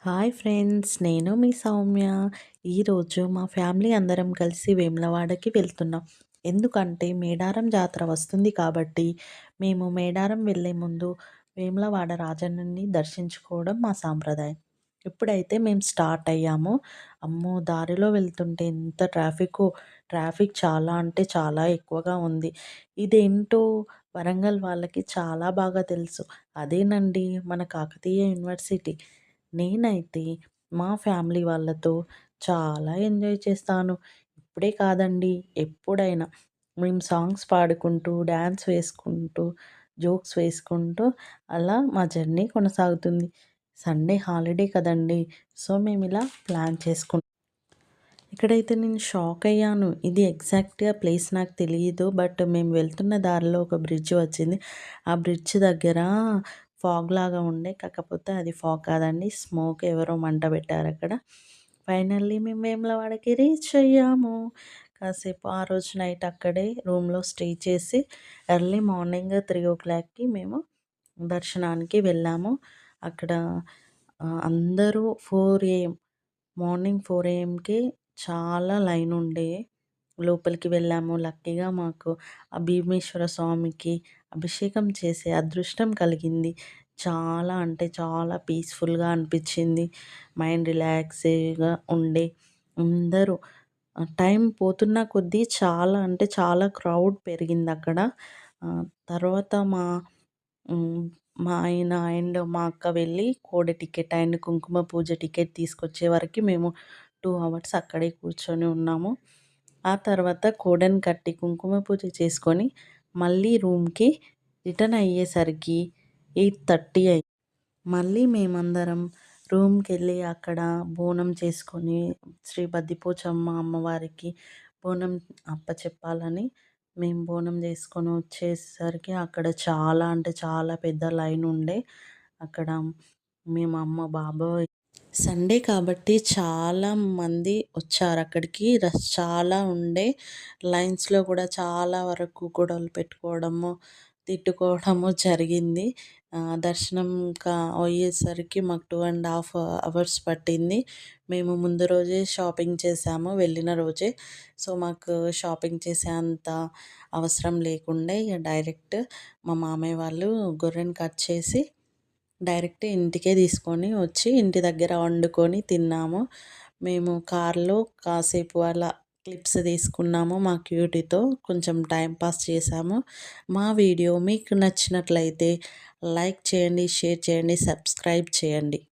Hi friends, నేను మీ సౌమ్య. ఈరోజు మా ఫ్యామిలీ అందరం కలిసి వేములవాడకి వెళ్తున్నాం. ఎందుకంటే మేడారం జాతర వస్తుంది కాబట్టి మేము మేడారం వెళ్ళే ముందు వేములవాడ రాజన్నని దర్శించుకోవడం మా సాంప్రదాయం. ఎప్పుడైతే మేము స్టార్ట్ అయ్యామో, అమ్మో! దారిలో వెళ్తుంటే ఎంత ట్రాఫిక్ చాలా అంటే చాలా ఎక్కువగా ఉంది. ఇదేంటో వరంగల్ వాళ్ళకి చాలా బాగా తెలుసు. అదేనండి మన కాకతీయ యూనివర్సిటీ. నేనైతే మా ఫ్యామిలీ వాళ్ళతో చాలా ఎంజాయ్ చేస్తాను. ఇప్పుడే కాదండి, ఎప్పుడైనా. మేము సాంగ్స్ పాడుకుంటూ, డాన్స్ వేసుకుంటూ, జోక్స్ వేసుకుంటూ అలా మా జర్నీ కొనసాగుతుంది. సండే హాలిడే కదండీ! సో, మేమిలా ప్లాన్ చేసుకుంటాం. ఇక్కడైతే నేను షాక్ అయ్యాను. ఇది ఎగ్జాక్ట్‌గా ప్లేస్ నాకు తెలీదు. బట్ మేము వెళ్తున్న దారిలో ఒక బ్రిడ్జ్ వచ్చింది. ఆ బ్రిడ్జ్ దగ్గర ఫాగ్‌లాగా ఉండే. కాకపోతే అది ఫాగ్ కాదండి. స్మోక్ ఎవరో మంట పెట్టారక్కడ. ఫైనల్లీ మేము వేములవాడకి రీచ్ అయ్యాము. కాసేపు ఆ రోజు నైట్ అక్కడే రూమ్‌లో స్టే చేసి ఎర్లీ మార్నింగ్ 3:00కి మేము దర్శనానికి వెళ్ళాము. అక్కడ అందరూ 4 ఏఎం మార్నింగ్ 4 ఏఎంకే చాలా లైన్ ఉండే లోపలికి వెళ్ళాము. లక్కీగా మాకు ఆ భీమేశ్వర స్వామికి అభిషేకం చేసే అదృష్టం కలిగింది. చాలా అంటే చాలా పీస్‌ఫుల్‌గా అనిపించింది. మైండ్ రిలాక్స్‌గా ఉండే అందరూ టైం పోతున్న కొద్దీ చాలా అంటే చాలా క్రౌడ్ పెరిగిందక్కడ. తర్వాత హ్మ్. మా ఆయన అండ్ మా అక్క వెళ్ళి కోడి టికెట్ అండ్ కుంకుమ పూజ టికెట్ తీసుకొచ్చే వరకి మేము 2 అవర్స్ అక్కడే కూర్చొని ఉన్నాము. ఆ తర్వాత కోడన్ని కట్టి కుంకుమ పూజ చేసుకొని మళ్ళీ రూమ్‌కి రిటర్న్ అయ్యేసరికి 8:30 అయింది. మళ్ళీ మేమందరం రూమ్‌కెళ్ళి అక్కడ బోనం చేసుకొని శ్రీ బద్దిపోచమ్మ అమ్మవారికి బోనం అప్పచెప్పాలని మేము బోనం చేసుకొని వచ్చేసరికి అక్కడ చాలా అంటే చాలా పెద్ద లైన్ ఉండే. అక్కడ మేము అమ్మ బాబోయ్! సండే కాబట్టి చాలా మంది వచ్చారక్కడికి. రష్ చాలా ఉండే. లైన్స్‌లో కూడా చాలా వరకు గొడవలు పెట్టుకోవడము, తిట్టుకోవడము జరిగింది. దర్శనం అయ్యేసరికి మాకు 2½ అవర్స్ పట్టింది. మేము ముందు రోజే షాపింగ్ చేసాము వెళ్ళిన రోజే. సో, మాకు షాపింగ్ చేసే అంత అవసరం లేకుండే. ఇక డైరెక్ట్ మా మామయ్య వాళ్ళు గొర్రెని కట్ చేసి డైరెక్ట్ ఇంటికే తీసుకొని వచ్చి ఇంటి దగ్గర వండుకొని తిన్నాము. మేము కార్‌లో కాసేపు అలా క్లిప్స్ తీసుకున్నాము మా క్యూటీతో. కొంచెం టైం పాస్ చేశాము. మా వీడియో మీకు నచ్చినట్లయితే లైక్ చేయండి, షేర్ చేయండి, సబ్స్క్రైబ్ చేయండి.